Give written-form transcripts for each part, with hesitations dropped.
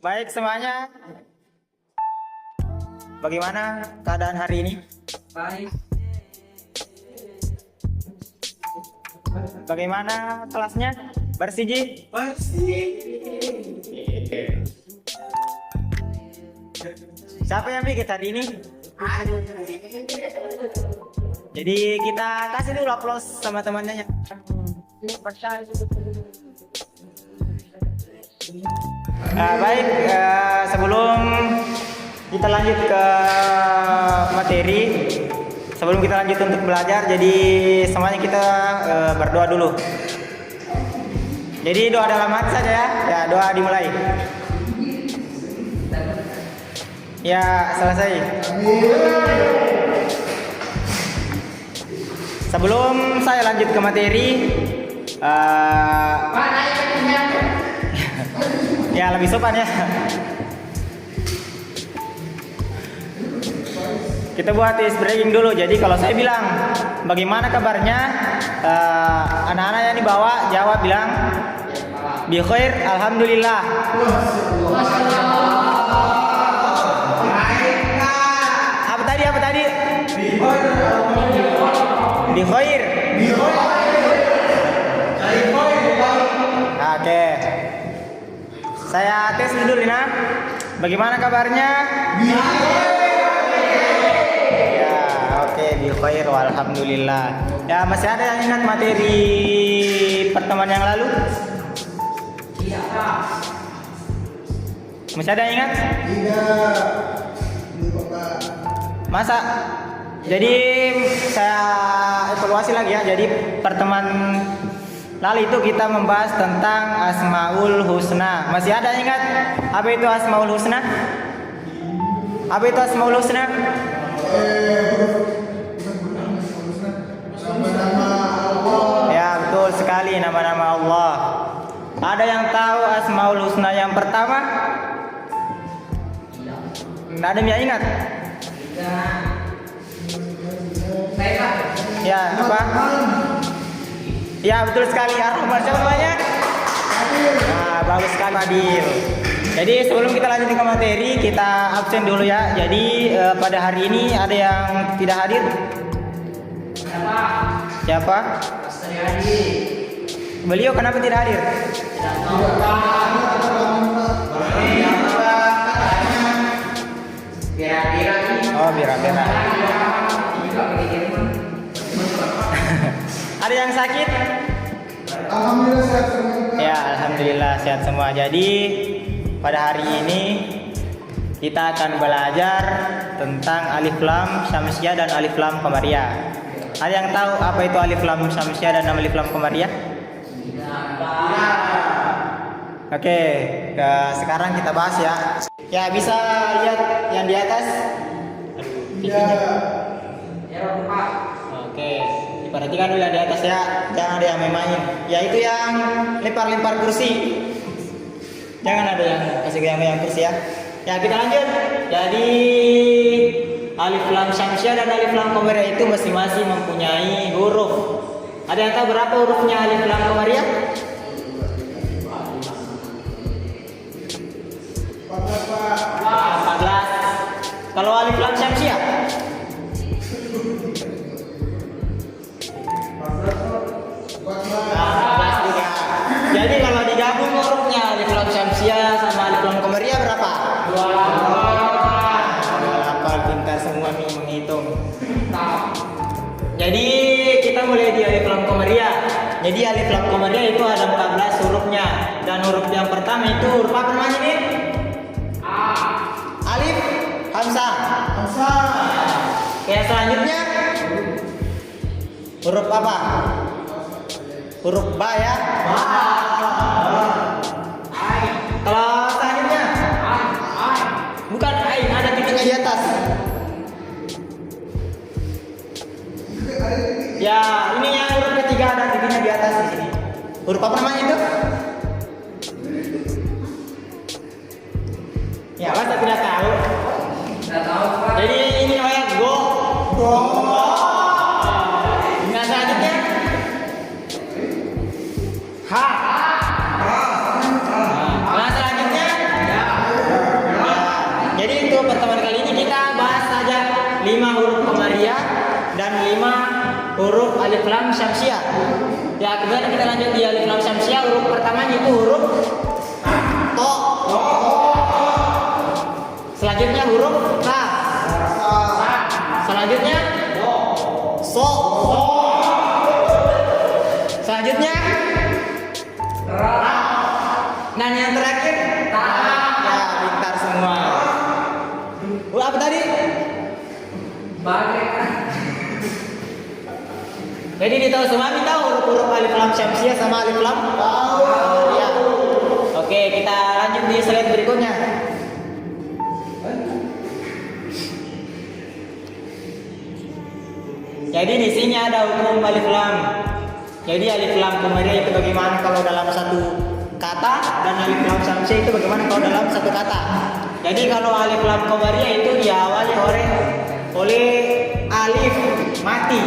Baik semuanya, bagaimana keadaan hari ini? Baik. Bagaimana kelasnya? Bersih Ji? Bersih. Siapa yang bikin hari ini? Jadi kita kasih dulu aplaus sama temannya. Baik, sebelum kita lanjut ke materi, sebelum kita lanjut untuk belajar, jadi semuanya kita berdoa dulu. Jadi doa dalam hati saja ya. Ya, doa dimulai. Ya, selesai. Sebelum saya lanjut ke materi, ya lebih sopan ya. Kita buat icebreaking breaking dulu. Jadi kalau saya bilang bagaimana kabarnya, anak-anak yang dibawa jawab bilang bi khair, alhamdulillah. Apa tadi? Bi khair. Oke. Saya tes dulu Lina. Bagaimana kabarnya? Ya, oke, bi khair walhamdulillah. Ya, masih ada yang ingat materi pertemuan yang lalu? Masih ada yang ingat? Tidak. Masa? Jadi saya evaluasi lagi ya. Jadi pertemuan lalu itu kita membahas tentang Asmaul Husna. Masih ada yang ingat apa itu Asmaul Husna? Apa itu Asmaul Husna? Nama-nama Allah. Ya, betul sekali, nama-nama Allah. Ada yang tahu Asmaul Husna yang pertama? Nggak ada yang ingat? Ya, apa? Ya, betul sekali. Ar-Rahman, siapa namanya? Nah, bagus sekali, Adil. Jadi sebelum kita lanjut ke materi, kita absen dulu ya. Jadi pada hari ini ada yang tidak hadir? Siapa? Beliau kenapa tidak hadir? Oh, bira-bira. Ada yang sakit? Alhamdulillah sehat semua. Ya, alhamdulillah sehat semua. Jadi pada hari ini kita akan belajar tentang alif lam syamsiah dan alif lam qamariyah. Ada yang tahu apa itu alif lam syamsiah dan alif lam qamariyah? Oke, sekarang kita bahas ya. Ya, bisa lihat yang di atas? Iya. Oke, diperhatikan dulu yang di atas ya, jangan ada yang main-main. Yaitu yang lempar-lempar kursi. Jangan ada yang kasih goyang-goyang kursi ya. Ya, kita lanjut. Jadi alif lam syamsiah dan alif lam qamariyah itu masing-masing mempunyai huruf. Ada yang tahu berapa hurufnya alif lam qamariyah? 14. Kalau alif lam syamsiah? 14 juga. Jadi kalau digabung hurufnya alif lam syamsiah sama alif lam qamariyah berapa? 28. Pintar semua nih menghitung. Jadi kita mulai di alif lam qamariyah. Jadi alif lam qamariyah itu ada 14 hurufnya. Dan huruf yang pertama itu huruf apa namanya nih? Alif hamzah. Yang selanjutnya huruf apa? Huruf ba ya. Kalau selanjutnya bukan ain, ada titiknya di atas. Ya, ini yang huruf ketiga ada titiknya di atas di sini. Huruf apa namanya itu? Ya, masa tidak tahu? Jadi ini namanya go. Yang selanjutnya ha. Nah, selanjutnya 5 huruf Qamariyah dan 5 huruf alif lam syamsiah. Ya, kemudian kita lanjut di alif lam syamsiah. Huruf pertamanya itu huruf to. Selanjutnya huruf ka. Selanjutnya so. Selanjutnya ra. Dan yang terakhir ta. Ya, pintar semua. Apa tadi? Jadi ditahu semua, kita huruf-huruf alif lam syamsiah sama alif lam ya. Oke, kita lanjut di slide berikutnya. Jadi di sini ada hukum alif lam. Jadi alif lam Qamariyah itu bagaimana kalau dalam satu kata, dan alif lam syamsiah itu bagaimana kalau dalam satu kata. Jadi kalau alif lam Qamariyah itu diawali oleh alif mati.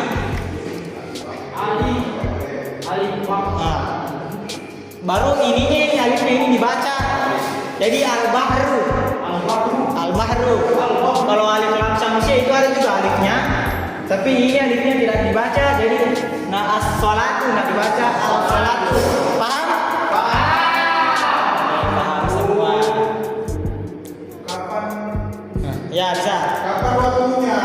Alif. Nah, baru ini alifnya ini dibaca. Jadi al-bahru. Kalau alif lam syamsiah itu ada juga alifnya, tapi ini alifnya tidak dibaca. Jadi as-sholatu tidak dibaca, al-sholatu. Paham? Paham semua. Kapan? Ya, bisa. Kapan waktunya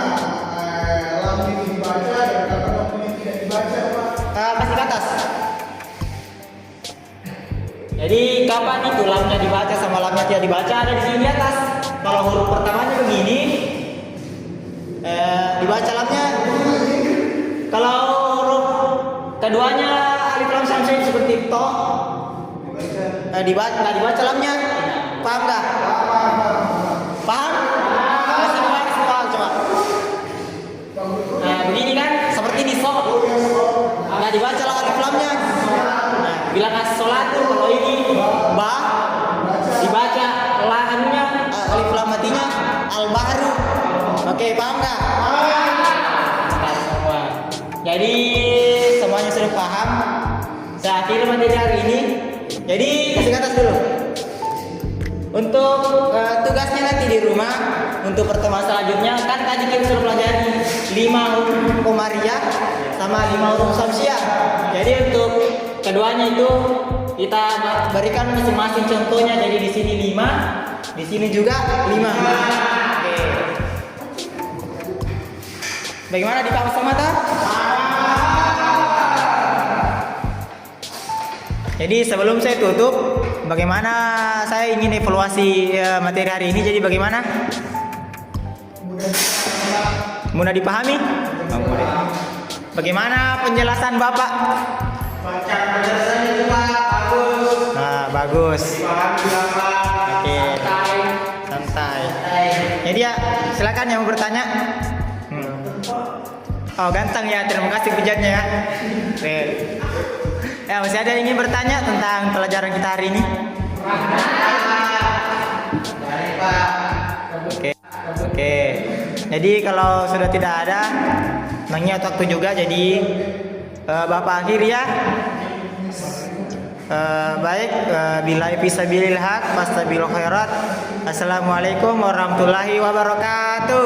lam ini dibaca dan kapan waktunya tidak dibaca, Pak? Kasih ke atas. Jadi kapan itu lamnya dibaca sama lamnya tidak dibaca ada di sini di atas. Kalau huruf pertamanya begini, dibaca lamnya. Kalau huruf keduanya alif lam syamsiah seperti to, nggak dibaca lamnya. Paham nggak? Paham? Masih paham coba. Nah, begini kan, seperti di so, nggak dibaca lah alif lamnya. Nah, bilang as-sholatu, kalau ini ba dibaca lahannya alif lam matinya al-bahru. Oke, paham nggak? Paham semua. Jadi semuanya sudah paham. Saya akhiri materi hari ini. Jadi kasih ke atas dulu. Untuk tugasnya nanti di rumah, untuk pertemuan selanjutnya kan tadi kita sudah pelajari 5 huruf Qamariyah sama 5 huruf syamsiah. Jadi untuk keduanya itu kita berikan masing-masing contohnya. Jadi di sini 5, di sini juga 5. Oke. Bagaimana di Pak Mata? Jadi sebelum saya tutup, bagaimana saya ingin evaluasi materi hari ini. Jadi bagaimana? Mudah dipahami? Bagaimana penjelasan Bapak? Penjelasannya itu Pak bagus. Nah, bagus. Dipahami Bapak. Oke. Santai. Jadi ya, silakan yang mau bertanya. Oh, ganteng ya. Terima kasih pujiannya ya. Oke. Ya, masih ada yang ingin bertanya tentang pelajaran kita hari ini? Oke. Jadi kalau sudah tidak ada, mengingat waktu juga, jadi Bapak akhir ya. Baik, billahi fisabilil haq fastabil khairat. Assalamualaikum warahmatullahi wabarakatuh.